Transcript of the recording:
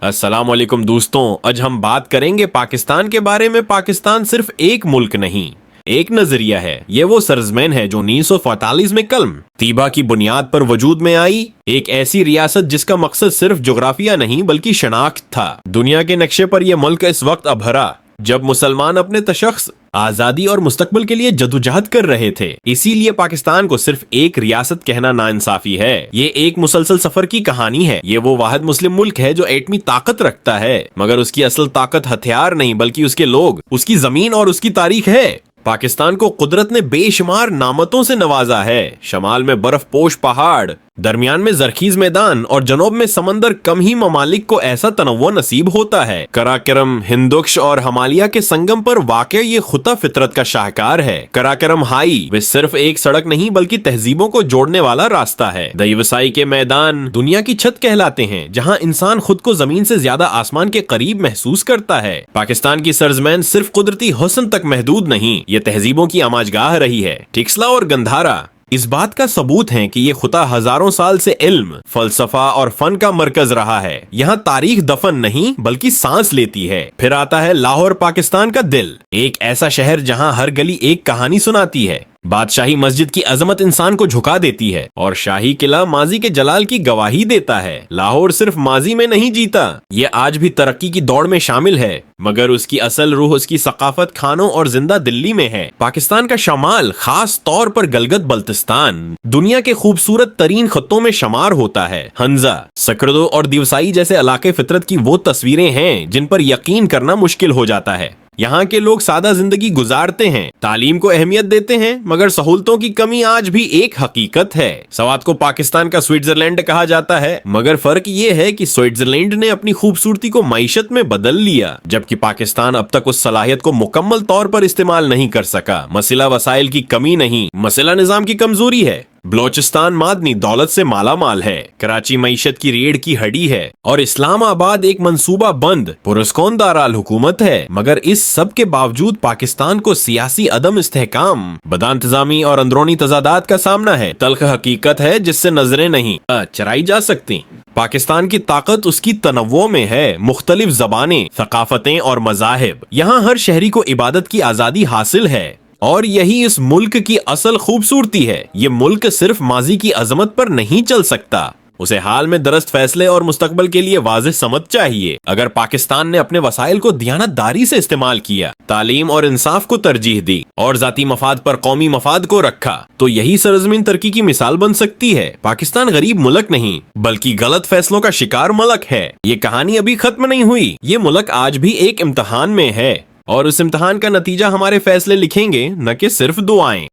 अस्सलाम वालेकुम दोस्तों, आज हम बात करेंगे पाकिस्तान के बारे में। पाकिस्तान सिर्फ एक मुल्क नहीं, एक नजरिया है। ये वो सरजमीन है जो 1945 में कलम तीबा की बुनियाद पर वजूद में आई। एक ऐसी रियासत जिसका मकसद सिर्फ जोग्राफिया नहीं बल्कि शनाख्त था। दुनिया के नक्शे पर यह मुल्क इस वक्त अभरा जब मुसलमान अपने तशख्स, आजादी और मुस्तकबिल के लिए जदोजहद कर रहे थे। इसीलिए पाकिस्तान को सिर्फ एक रियासत कहना नाइंसाफी है। ये एक मुसलसल सफर की कहानी है। ये वो वाहिद मुस्लिम मुल्क है जो एटमी ताकत रखता है, मगर उसकी असल ताकत हथियार नहीं बल्कि उसके लोग, उसकी जमीन और उसकी तारीख है। पाकिस्तान को कुदरत ने बेशुमार नामतों से नवाजा है। शमाल में बर्फ पोश पहाड़, दरमियान में जरखीज मैदान और जनूब में समंदर। कम ही ममालिक को ऐसा तनव्वु नसीब होता है। कराकरम, हिंदुक्श और हिमालय के संगम पर वाक़ ये खुदा फितरत का शाहकार है। कराकरम हाई वे सिर्फ एक सड़क नहीं बल्कि तहजीबों को जोड़ने वाला रास्ता है। दईवसाई के मैदान दुनिया की छत कहलाते हैं, जहाँ इंसान खुद को जमीन से ज्यादा आसमान के करीब महसूस करता है। पाकिस्तान की सरजमीन सिर्फ कुदरती हुस्न तक महदूद नहीं, ये तहजीबों की आमाजगाह रही है। टिक्सला और गंधारा इस बात का सबूत है कि ये खुदा हजारों साल से इल्म, फलसफा और फन का मरकज रहा है। यहाँ तारीख दफन नहीं बल्कि सांस लेती है। फिर आता है लाहौर, पाकिस्तान का दिल, एक ऐसा शहर जहाँ हर गली एक कहानी सुनाती है। बादशाही मस्जिद की अजमत इंसान को झुका देती है और शाही किला माजी के जलाल की गवाही देता है। लाहौर सिर्फ माजी में नहीं जीता, ये आज भी तरक्की की दौड़ में शामिल है, मगर उसकी असल रूह उसकी सकाफत, खानों और जिंदा दिल्ली में है। पाकिस्तान का शमाल, खास तौर पर गलगत बल्तिस्तान, दुनिया के खूबसूरत तरीन खत्तों में शुमार होता है। हंजा, सकरदो और दिवसाई जैसे इलाके फितरत की वो तस्वीरें हैं जिन पर यकीन करना मुश्किल हो जाता है। यहाँ के लोग सादा जिंदगी गुजारते हैं, तालीम को अहमियत देते हैं, मगर सहूलतों की कमी आज भी एक हकीकत है। सवात को पाकिस्तान का स्विट्जरलैंड कहा जाता है, मगर फर्क ये है कि स्विट्जरलैंड ने अपनी खूबसूरती को मईशत में बदल लिया, जबकि पाकिस्तान अब तक उस सलाहियत को मुकम्मल तौर पर इस्तेमाल नहीं कर सका। मसला वसाइल की कमी नहीं, मसला निजाम की कमजोरी है। बलोचिस्तान मादनी दौलत से माला माल है, कराची मईशत की रीढ़ की हड्डी है और इस्लामाबाद एक मंसूबा बंद पुरस्कौन दाराल हुकूमत है। मगर इस सब के बावजूद पाकिस्तान को सियासी अदम इस्तेहकाम, बदइंतजामी और अंदरूनी तजादात का सामना है। तल्ख हकीकत है जिससे नजरें नहीं चराई जा सकती। पाकिस्तान की ताकत उसकी तनव्वुओं में है। मुख्तलिफ ज़बानें, सकाफतें और मज़ाहिब। यहाँ हर शहरी को इबादत की आज़ादी हासिल है और यही इस मुल्क की असल खूबसूरती है। ये मुल्क सिर्फ माजी की अजमत पर नहीं चल सकता, उसे हाल में दरस्त फैसले और मुस्तकबल के लिए वाज़ेह समझ चाहिए। अगर पाकिस्तान ने अपने वसाइल को दियानतदारी से इस्तेमाल किया, तालीम और इंसाफ को तरजीह दी और जाती मफाद पर कौमी मफाद को रखा, तो यही सरजमीन तरक्की की मिसाल बन सकती है। पाकिस्तान गरीब मुल्क नहीं बल्कि गलत फैसलों का शिकार मुल्क है। ये कहानी अभी खत्म नहीं हुई। ये मुल्क आज भी एक इम्तहान में है और उस इम्तहान का नतीजा हमारे फैसले लिखेंगे, न कि सिर्फ दुआएं।